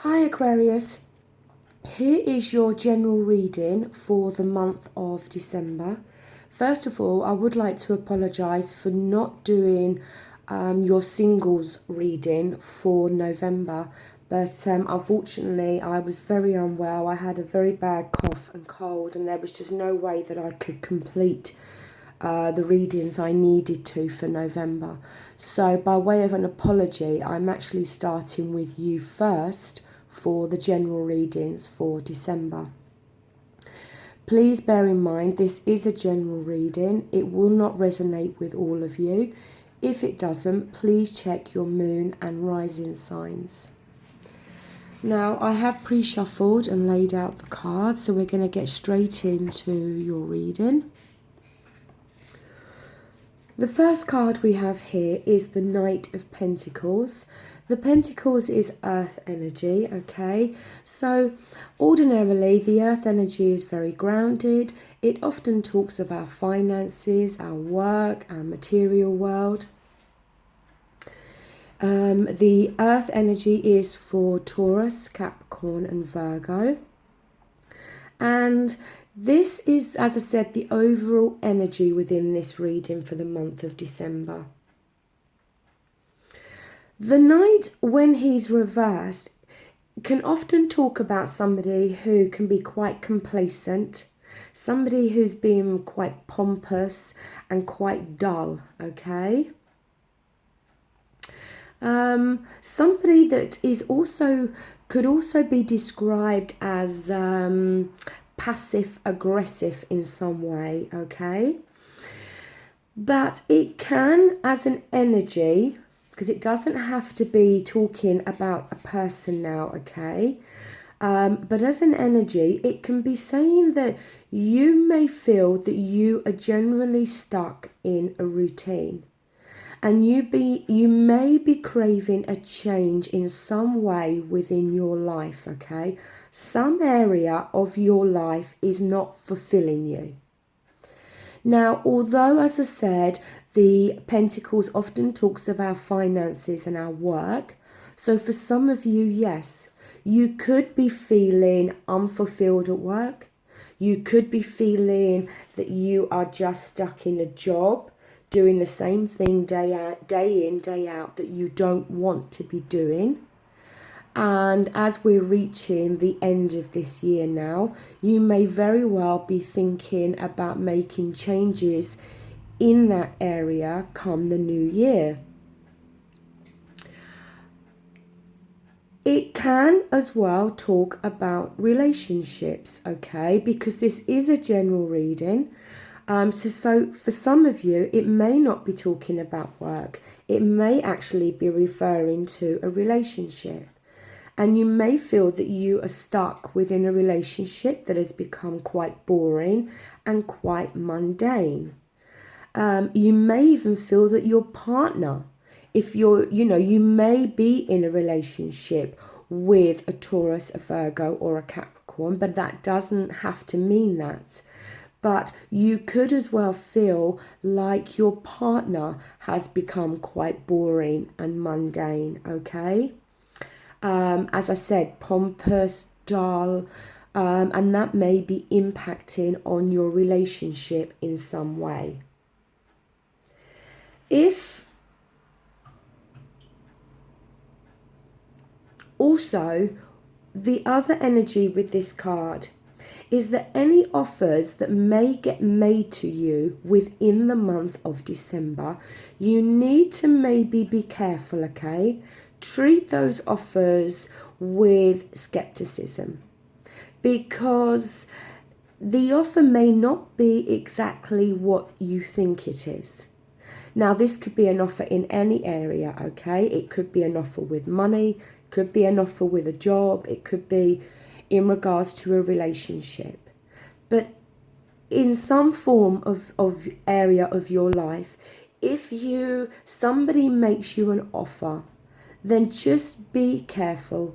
Hi Aquarius, here is your general reading for the month of December. First of all, I would like to apologise for not doing your singles reading for November, but unfortunately I was very unwell. I had a very bad cough and cold, and there was just no way that I could complete the readings I needed to for November. So by way of an apology, I'm actually starting with you first for the general readings for December. Please bear in mind this is a general reading. It will not resonate with all of you. If it doesn't, please check your moon and rising signs. Now, I have pre-shuffled and laid out the cards, so we're going to get straight into your reading. The first card we have here is the Knight of Pentacles. The Pentacles is earth energy, okay? So ordinarily the earth energy is very grounded. It often talks of our finances, our work, our material world. The earth energy is for Taurus, Capricorn and Virgo. And this is, as I said, the overall energy within this reading for the month of December. The Knight, when he's reversed, can often talk about somebody who can be quite complacent, somebody who's been quite pompous and quite dull, okay? Somebody that is could also be described as passive aggressive in some way, okay? But it can, as an energy, because it doesn't have to be talking about a person now, okay? But as an energy, it can be saying that you may feel that you are generally stuck in a routine. And you may be craving a change in some way within your life, okay? Some area of your life is not fulfilling you. Now, although, as I said, the Pentacles often talks of our finances and our work, so for some of you, yes, you could be feeling unfulfilled at work. You could be feeling that you are just stuck in a job, doing the same thing day in, day out that you don't want to be doing. And as we're reaching the end of this year now, you may very well be thinking about making changes in that area come the new year. It can as well talk about relationships, okay? Because this is a general reading. So for some of you, it may not be talking about work. It may actually be referring to a relationship. And you may feel that you are stuck within a relationship that has become quite boring and quite mundane. You may even feel that your partner, if you may be in a relationship with a Taurus, a Virgo or a Capricorn, but that doesn't have to mean that. But you could as well feel like your partner has become quite boring and mundane, okay? As I said, pompous, dull, and that may be impacting on your relationship in some way. Also, the other energy with this card is that any offers that may get made to you within the month of December, you need to maybe be careful, okay? Treat those offers with skepticism, because the offer may not be exactly what you think it is. Now, this could be an offer in any area, okay? It could be an offer with money, could be an offer with a job, it could be in regards to a relationship. But in some form of area of your life, if somebody makes you an offer, then just be careful.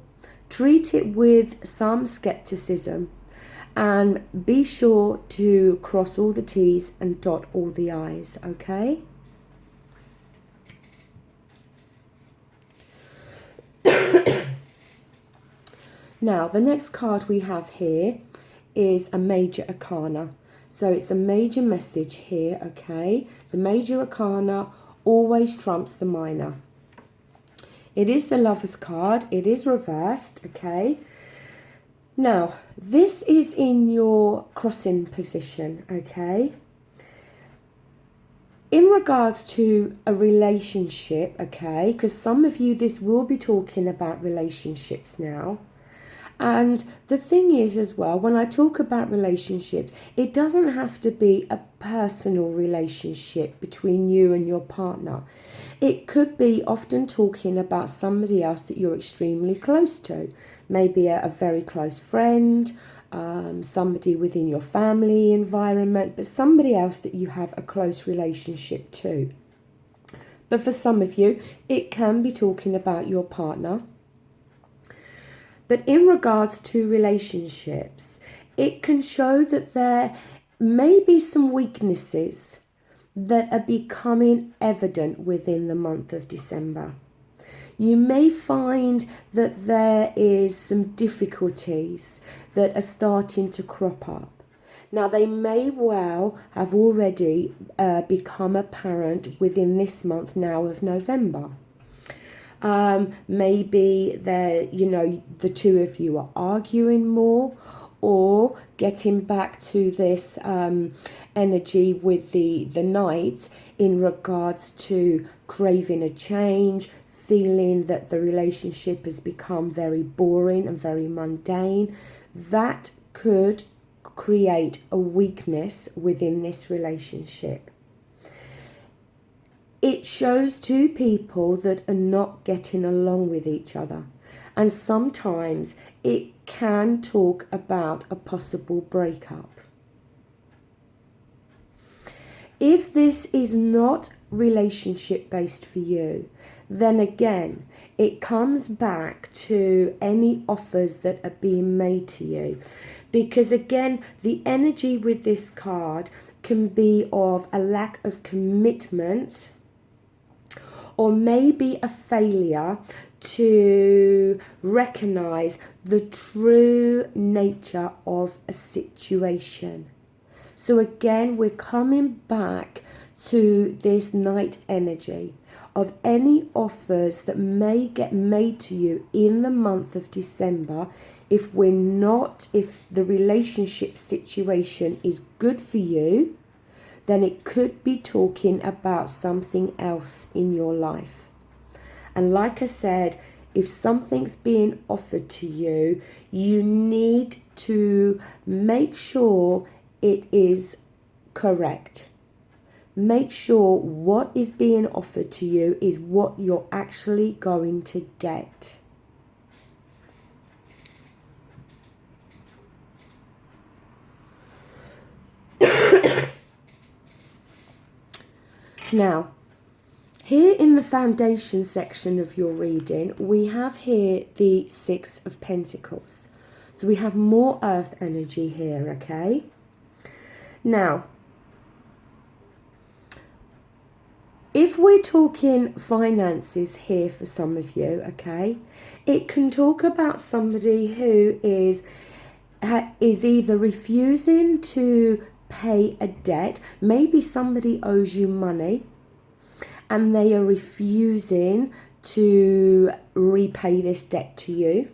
Treat it with some skepticism and be sure to cross all the T's and dot all the I's, okay? Now, the next card we have here is a major arcana. So it's a major message here, okay? The major arcana always trumps the minor. It is the Lover's card. It is reversed, okay? Now, this is in your crossing position, okay? In regards to a relationship, okay, because some of you, this will be talking about relationships now. And the thing is as well, when I talk about relationships, it doesn't have to be a personal relationship between you and your partner. It could be often talking about somebody else that you're extremely close to. Maybe a very close friend, somebody within your family environment, but somebody else that you have a close relationship to. But for some of you, it can be talking about your partner. But in regards to relationships, it can show that there may be some weaknesses that are becoming evident within the month of December. You may find that there is some difficulties that are starting to crop up. Now, they may well have already become apparent within this month now of November. Maybe the two of you are arguing more, or getting back to this energy with the Knight in regards to craving a change, feeling that the relationship has become very boring and very mundane. That could create a weakness within this relationship. It shows two people that are not getting along with each other. And sometimes it can talk about a possible breakup. If this is not relationship based for you, then again, it comes back to any offers that are being made to you. Because again, the energy with this card can be of a lack of commitment, or maybe a failure to recognize the true nature of a situation. So again, we're coming back to this Knight energy of any offers that may get made to you in the month of December. If the relationship situation is good for you, then it could be talking about something else in your life. And like I said, if something's being offered to you, you need to make sure it is correct. Make sure what is being offered to you is what you're actually going to get. Now, here in the foundation section of your reading, we have here the Six of Pentacles. So we have more earth energy here, okay? Now, if we're talking finances here for some of you, okay, it can talk about somebody who is either refusing to pay a debt. Maybe somebody owes you money and they are refusing to repay this debt to you.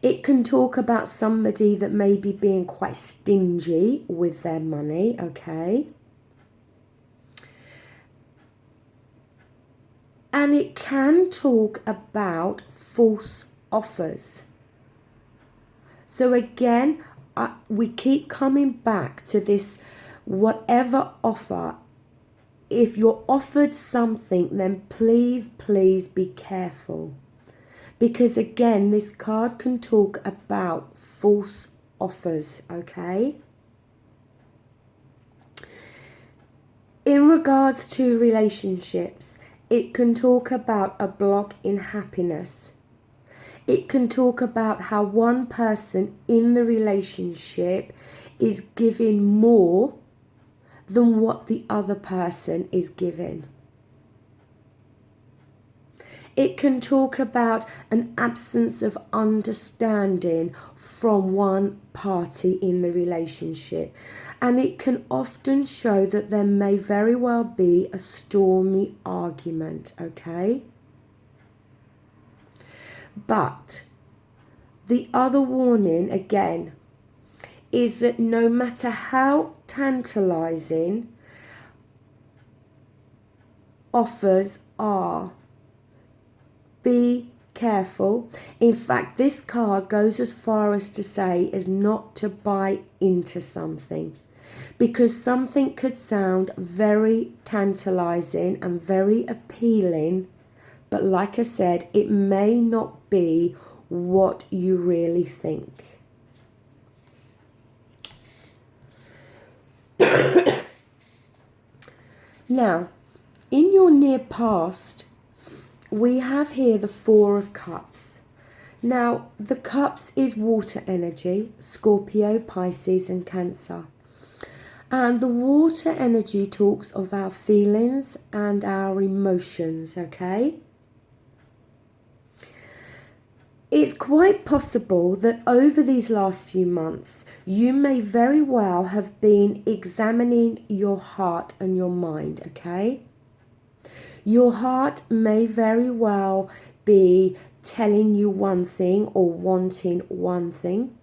It can talk about somebody that may be being quite stingy with their money, okay? And it can talk about false offers. So again, we keep coming back to this, whatever offer. If you're offered something, then please be careful. Because again, this card can talk about false offers, okay? In regards to relationships, it can talk about a block in happiness. It can talk about how one person in the relationship is giving more than what the other person is giving. It can talk about an absence of understanding from one party in the relationship. And it can often show that there may very well be a stormy argument, okay? But the other warning, again, is that no matter how tantalizing offers are, be careful. In fact, this card goes as far as to say is not to buy into something, because something could sound very tantalizing and very appealing, but like I said, it may not be what you really think. Now, in your near past, we have here the Four of Cups. Now, the Cups is water energy, Scorpio, Pisces and Cancer. And the water energy talks of our feelings and our emotions, okay? It's quite possible that over these last few months, you may very well have been examining your heart and your mind, okay? Your heart may very well be telling you one thing or wanting one thing,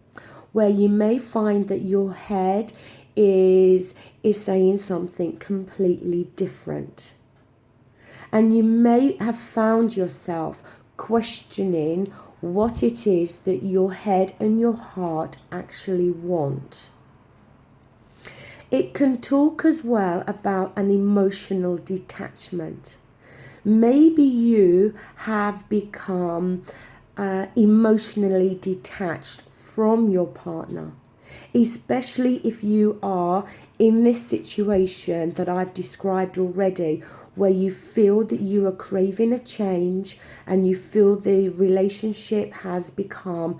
where you may find that your head is saying something completely different. And you may have found yourself questioning what it is that your head and your heart actually want. It can talk as well about an emotional detachment. Maybe you have become emotionally detached from your partner, especially if you are in this situation that I've described already, where you feel that you are craving a change and you feel the relationship has become,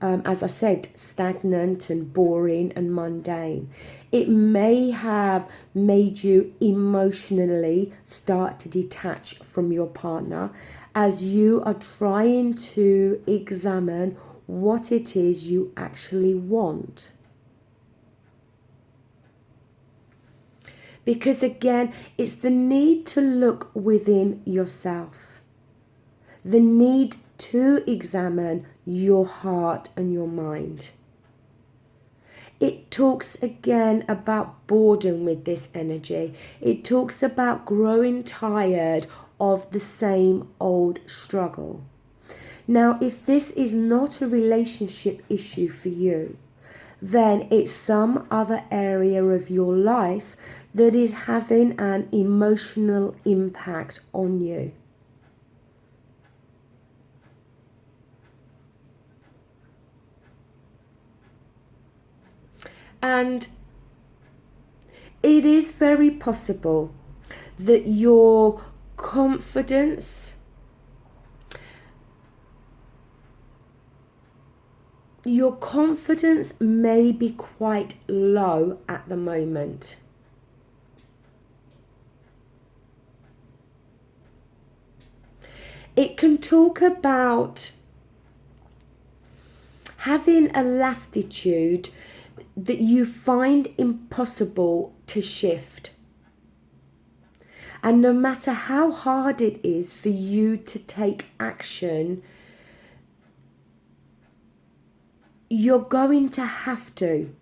as I said, stagnant and boring and mundane. It may have made you emotionally start to detach from your partner as you are trying to examine what it is you actually want. Because again, it's the need to look within yourself. The need to examine your heart and your mind. It talks again about boredom with this energy. It talks about growing tired of the same old struggle. Now, if this is not a relationship issue for you, then it's some other area of your life that is having an emotional impact on you. And it is very possible that your confidence, may be quite low at the moment. It can talk about having a lassitude that you find impossible to shift. And no matter how hard it is for you to take action, you're going to have to.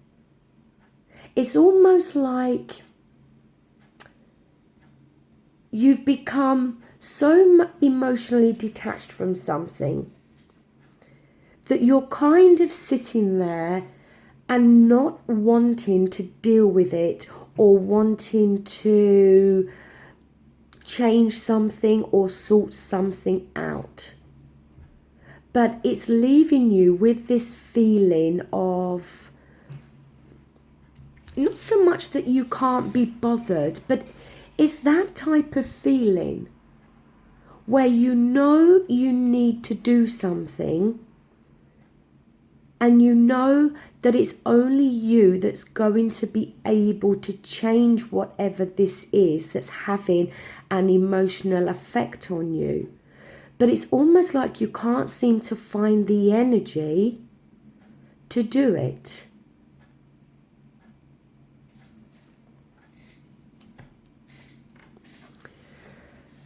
It's almost like you've become so emotionally detached from something that you're kind of sitting there and not wanting to deal with it or wanting to change something or sort something out. But it's leaving you with this feeling of not so much that you can't be bothered, but it's that type of feeling where you know you need to do something and you know that it's only you that's going to be able to change whatever this is that's having an emotional effect on you. but it's almost like you can't seem to find the energy to do it.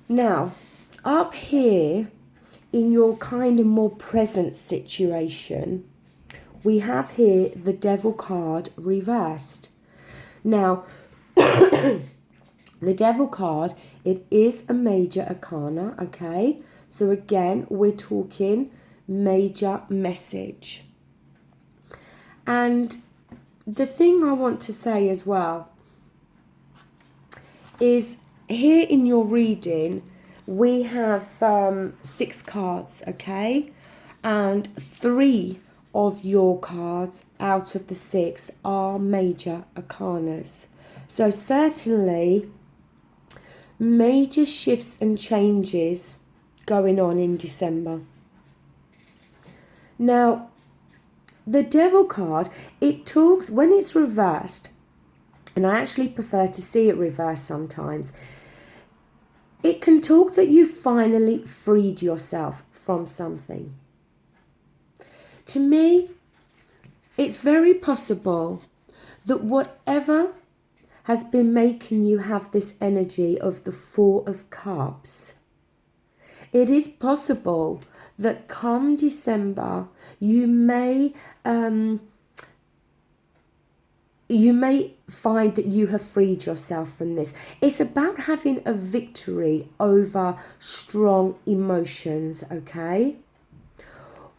Now, up here in your kind of more present situation, we have here the Devil card reversed. Now, the Devil card, it is a major arcana, okay? So again, we're talking major message. And the thing I want to say as well is here in your reading, we have 6 cards, okay? And 3 of your cards out of the 6 are major arcanas. So certainly major shifts and changes going on in December. Now, the Devil card, it talks, when it's reversed, and I actually prefer to see it reversed sometimes, it can talk that you finally freed yourself from something. To me, it's very possible that whatever has been making you have this energy of the 4 of Cups, it is possible that come December, you may find that you have freed yourself from this. It's about having a victory over strong emotions, okay?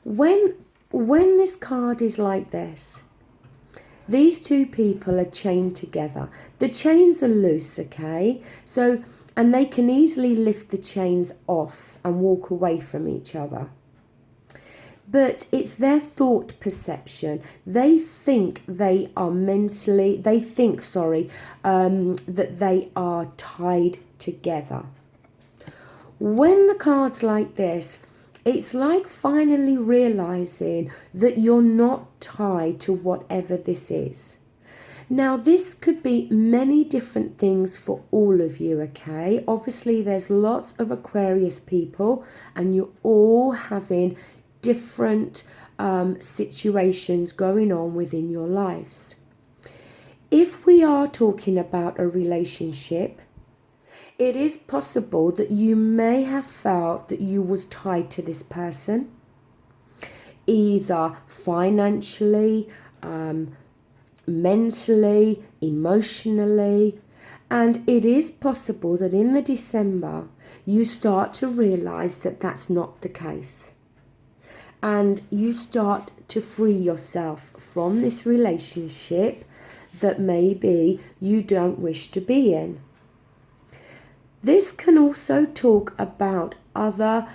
When this card is like this, these 2 people are chained together. The chains are loose, okay? So, and they can easily lift the chains off and walk away from each other. But it's their thought perception. They think they are that they are tied together. When the card's like this, it's like finally realizing that you're not tied to whatever this is. Now, this could be many different things for all of you, okay? Obviously, there's lots of Aquarius people, and you're all having different situations going on within your lives. If we are talking about a relationship, it is possible that you may have felt that you was tied to this person, either financially, mentally, emotionally, and it is possible that in the December you start to realize that that's not the case, and you start to free yourself from this relationship that maybe you don't wish to be in. This can also talk about other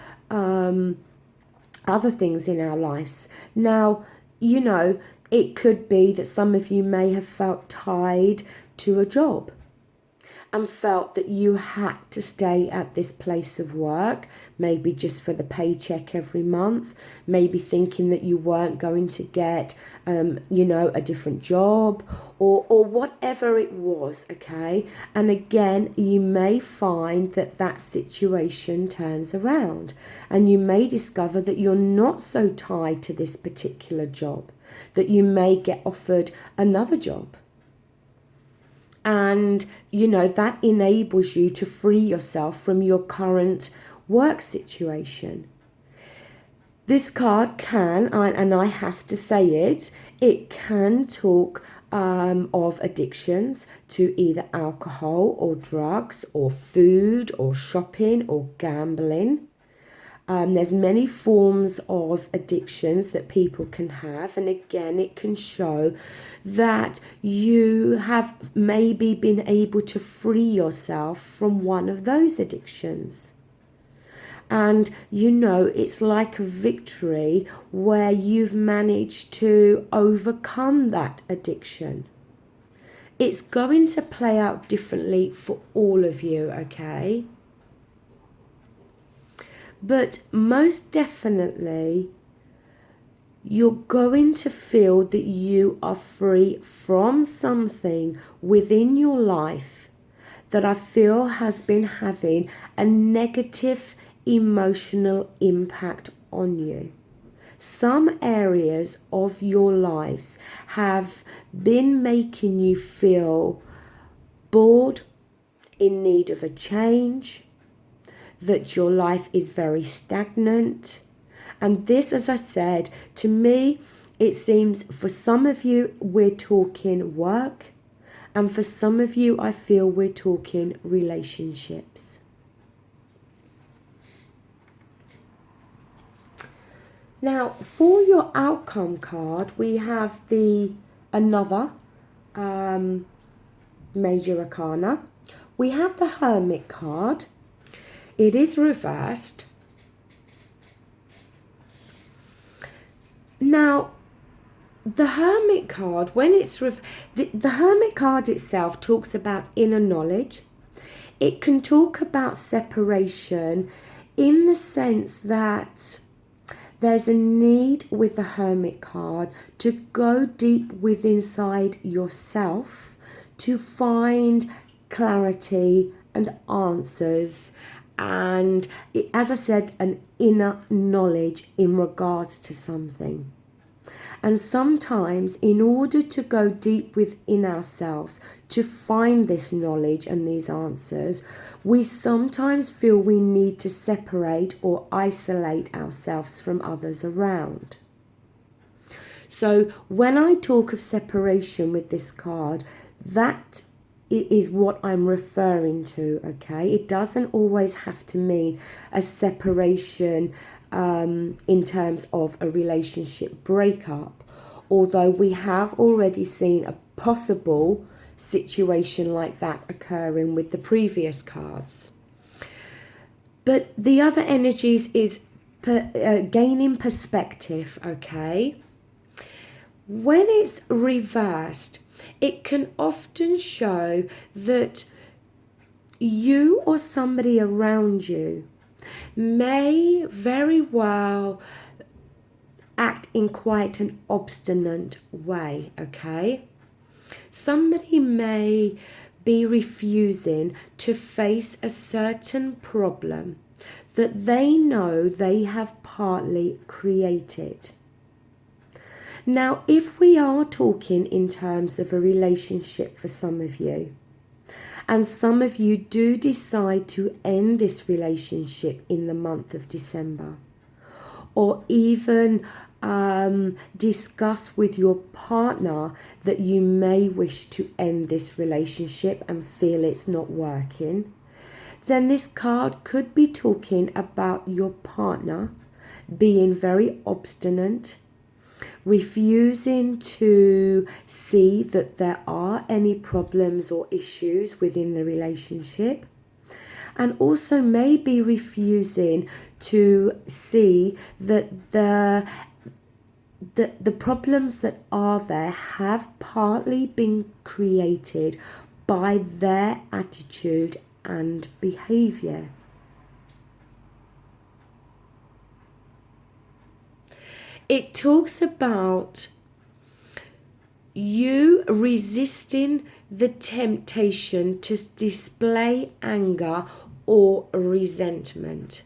things in our lives. Now, you know, it could be that some of you may have felt tied to a job and felt that you had to stay at this place of work, maybe just for the paycheck every month, maybe thinking that you weren't going to get, a different job or whatever it was, okay? And again, you may find that that situation turns around and you may discover that you're not so tied to this particular job, that you may get offered another job. And, that enables you to free yourself from your current work situation. This card can, and I have to say it can talk of addictions to either alcohol or drugs or food or shopping or gambling. There's many forms of addictions that people can have, and again, it can show that you have maybe been able to free yourself from one of those addictions. And it's like a victory where you've managed to overcome that addiction. It's going to play out differently for all of you, okay? But most definitely, you're going to feel that you are free from something within your life that I feel has been having a negative emotional impact on you. Some areas of your lives have been making you feel bored, in need of a change, that your life is very stagnant. And this, as I said, to me, it seems for some of you, we're talking work. And for some of you, I feel we're talking relationships. Now, for your outcome card, we have another major arcana. We have the Hermit card. It is reversed. Now, the Hermit card, when it's the Hermit card itself talks about inner knowledge. It can talk about separation in the sense that there's a need with the Hermit card to go deep within inside yourself to find clarity and answers, and as I said, an inner knowledge in regards to something. And sometimes, in order to go deep within ourselves to find this knowledge and these answers, we sometimes feel we need to separate or isolate ourselves from others around. So when I talk of separation with this card, that is what I'm referring to, okay? It doesn't always have to mean a separation in terms of a relationship breakup, although we have already seen a possible situation like that occurring with the previous cards. But the other energies is gaining perspective, okay? When it's reversed, it can often show that you or somebody around you may very well act in quite an obstinate way, okay? Somebody may be refusing to face a certain problem that they know they have partly created. Now, if we are talking in terms of a relationship for some of you, and some of you do decide to end this relationship in the month of December, or even discuss with your partner that you may wish to end this relationship and feel it's not working, then this card could be talking about your partner being very obstinate, refusing to see that there are any problems or issues within the relationship, and also maybe refusing to see that the problems that are there have partly been created by their attitude and behavior. It talks about you resisting the temptation to display anger or resentment.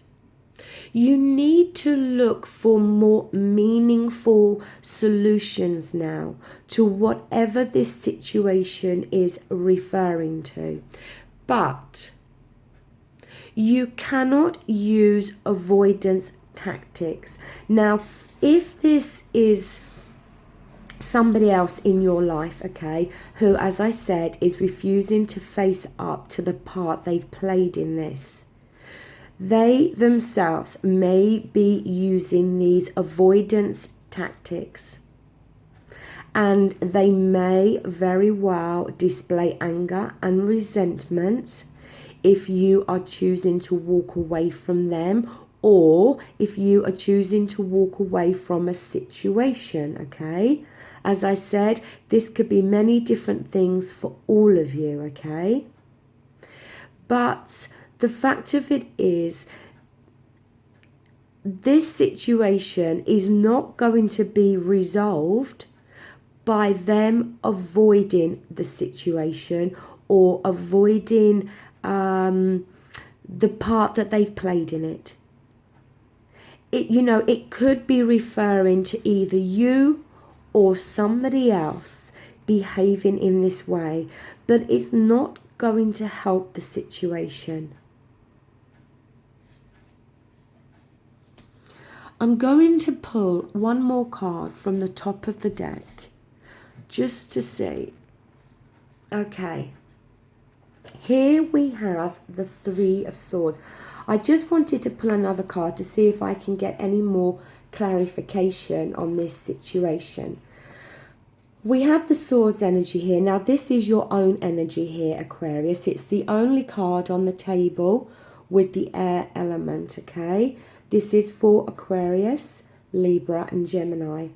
You need to look for more meaningful solutions now to whatever this situation is referring to. But you cannot use avoidance tactics. Now, if this is somebody else in your life, okay, who, as I said, is refusing to face up to the part they've played in this, they themselves may be using these avoidance tactics, and they may very well display anger and resentment if you are choosing to walk away from them, or if you are choosing to walk away from a situation, okay? As I said, this could be many different things for all of you, okay? But the fact of it is, this situation is not going to be resolved by them avoiding the situation or avoiding the part that they've played in it. it could be referring to either you or somebody else behaving in this way, but it's not going to help the situation. I'm going to pull one more card from the top of the deck just to see. Okay, here we have the Three of Swords. I just wanted to pull another card to see if I can get any more clarification on this situation. We have the Swords energy here. Now this is your own energy here, Aquarius. It's the only card on the table with the air element, okay? This is for Aquarius, Libra and Gemini.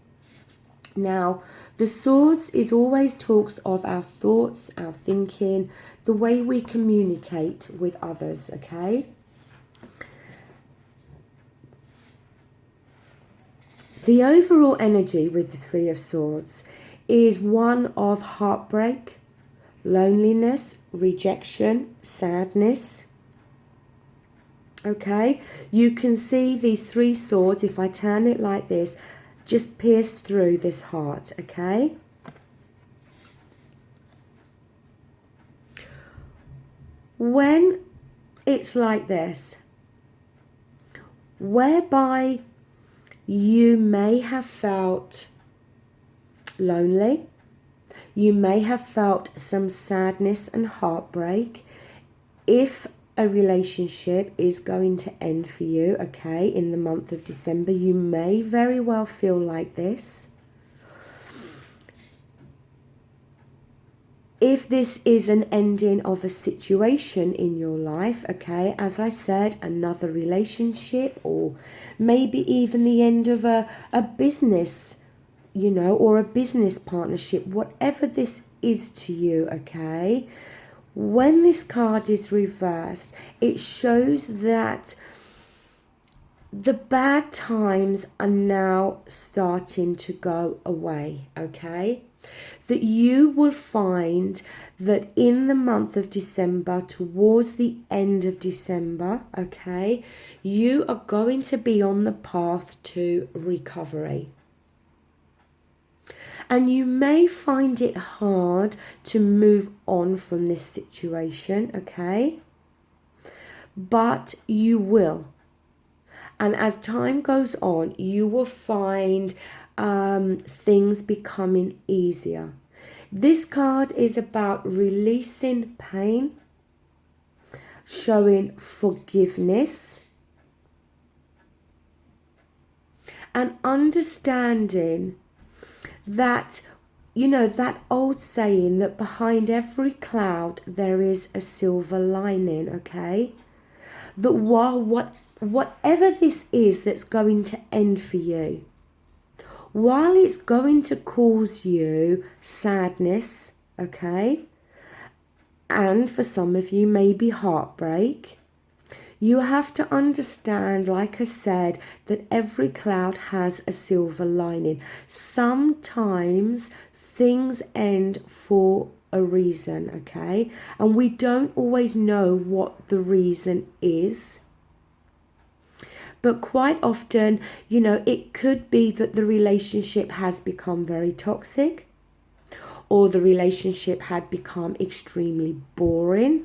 Now, the Swords is always talks of our thoughts, our thinking, the way we communicate with others, okay? The overall energy with the Three of Swords is one of heartbreak, loneliness, rejection, sadness. Okay, you can see these three swords, if I turn it like this, just pierce through this heart, okay? When it's like this, whereby you may have felt lonely, you may have felt some sadness and heartbreak, if a relationship is going to end for you, okay, in the month of December, you may very well feel like this. If this is an ending of a situation in your life, okay, as I said, another relationship, or maybe even the end of a business, or a business partnership, whatever this is to you, okay. When this card is reversed, it shows that the bad times are now starting to go away, okay? That you will find that in the month of December, towards the end of December, okay, you are going to be on the path to recovery. And you may find it hard to move on from this situation, okay? But you will. And as time goes on, you will find things becoming easier. This card is about releasing pain, showing forgiveness, and understanding that, that old saying that behind every cloud there is a silver lining, okay? That whatever this is that's going to end for you, while it's going to cause you sadness, okay? And for some of you, maybe heartbreak, you have to understand, like I said, that every cloud has a silver lining. Sometimes things end for a reason, okay? And we don't always know what the reason is. But quite often, it could be that the relationship has become very toxic, or the relationship had become extremely boring.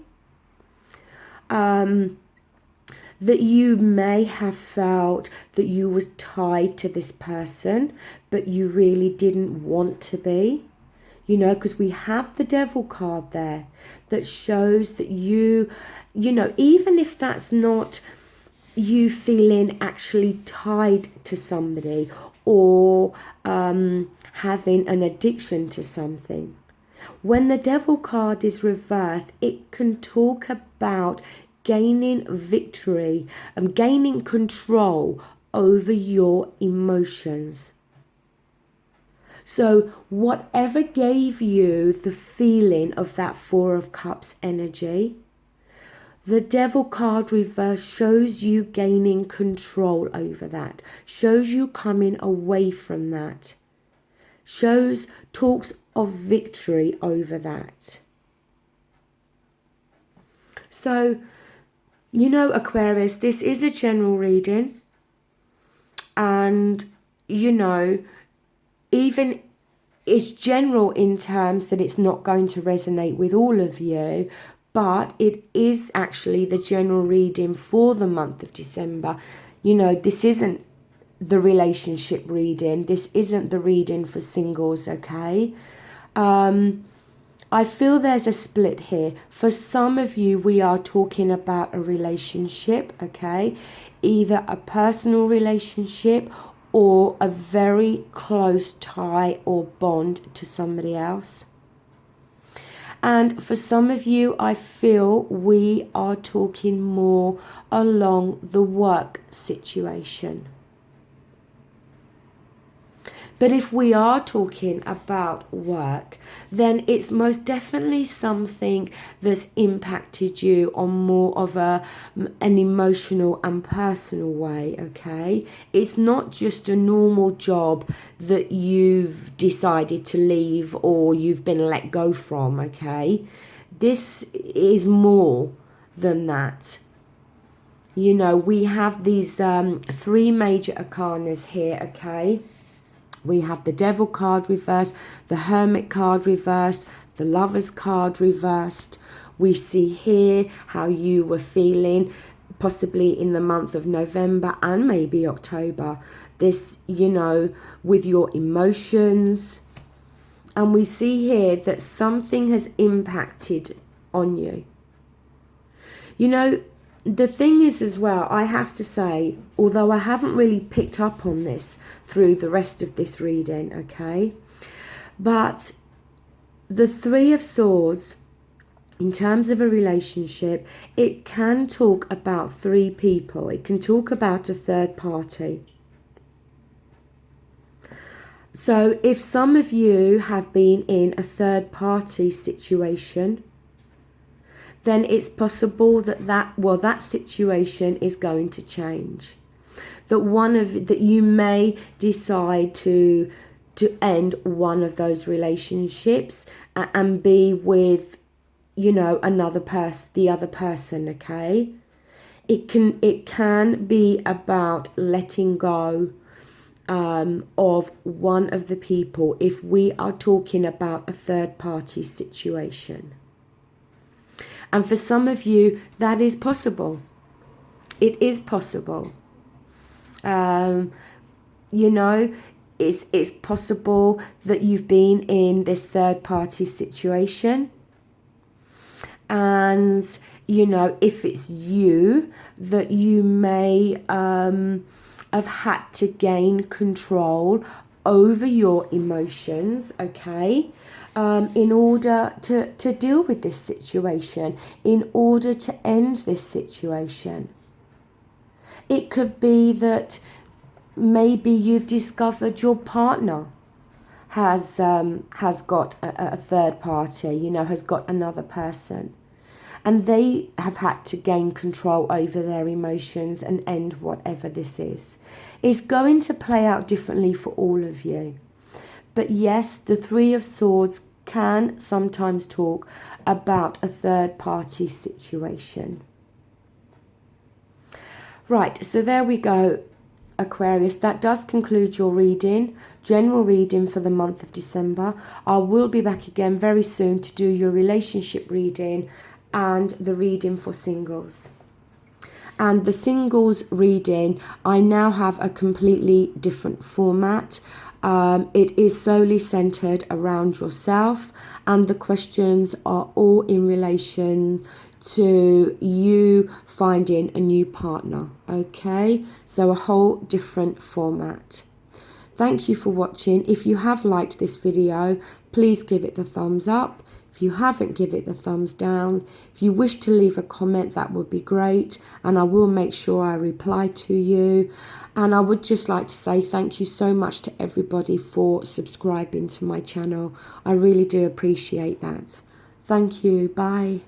That you may have felt that you was tied to this person, but you really didn't want to be, because we have the Devil card there that shows that you, even if that's not you feeling actually tied to somebody, or having an addiction to something. When the Devil card is reversed, it can talk about gaining victory and gaining control over your emotions. So whatever gave you the feeling of that Four of Cups energy, the Devil card reverse shows you gaining control over that, shows you coming away from that, talks of victory over that. So, Aquarius, this is a general reading. And, you know, even it's general in terms that it's not going to resonate with all of you, but it is actually the general reading for the month of December. You know, this isn't the relationship reading. This isn't the reading for singles, okay? I feel there's a split here. For some of you, we are talking about a relationship, okay? Either a personal relationship or a very close tie or bond to somebody else. And for some of you, I feel we are talking more along the work situation. But if we are talking about work, then it's most definitely something that's impacted you on more of an emotional and personal way, okay? It's not just a normal job that you've decided to leave or you've been let go from, okay? This is more than that. You know, we have these three major arcanas here, okay? We have the Devil card reversed, the Hermit card reversed, the Lovers card reversed. We see here how you were feeling possibly in the month of November and maybe October. This, you know, with your emotions. And we see here that something has impacted on you. You know, the thing is as well, I have to say, although I haven't really picked up on this through the rest of this reading, okay, but the Three of Swords, in terms of a relationship, it can talk about three people. It can talk about a third party. So if some of you have been in a third party situation, then it's possible that situation is going to change. That you may decide to end one of those relationships and be with, you know, the other person, okay? It can be about letting go of one of the people if we are talking about a third party situation. And for some of you, that is possible. It is possible. You know, it's possible that you've been in this third party situation. And, you know, if it's you, that you may have had to gain control over your emotions, okay? In order to deal with this situation, in order to end this situation. It could be that maybe you've discovered your partner has got a third party, you know, has got another person. And they have had to gain control over their emotions and end whatever this is. It's going to play out differently for all of you. But yes, the Three of Swords can sometimes talk about a third party situation. Right, so there we go, Aquarius. That does conclude your reading, general reading for the month of December. I will be back again very soon to do your relationship reading and the reading for singles. And the singles reading, I now have a completely different format. It is solely centered around yourself, and the questions are all in relation to you finding a new partner, okay? So a whole different format. Thank you for watching. If you have liked this video, please give it the thumbs up. If you haven't, give it the thumbs down. If you wish to leave a comment, that would be great, and I will make sure I reply to you. And I would just like to say thank you so much to everybody for subscribing to my channel. I really do appreciate that. Thank you. Bye.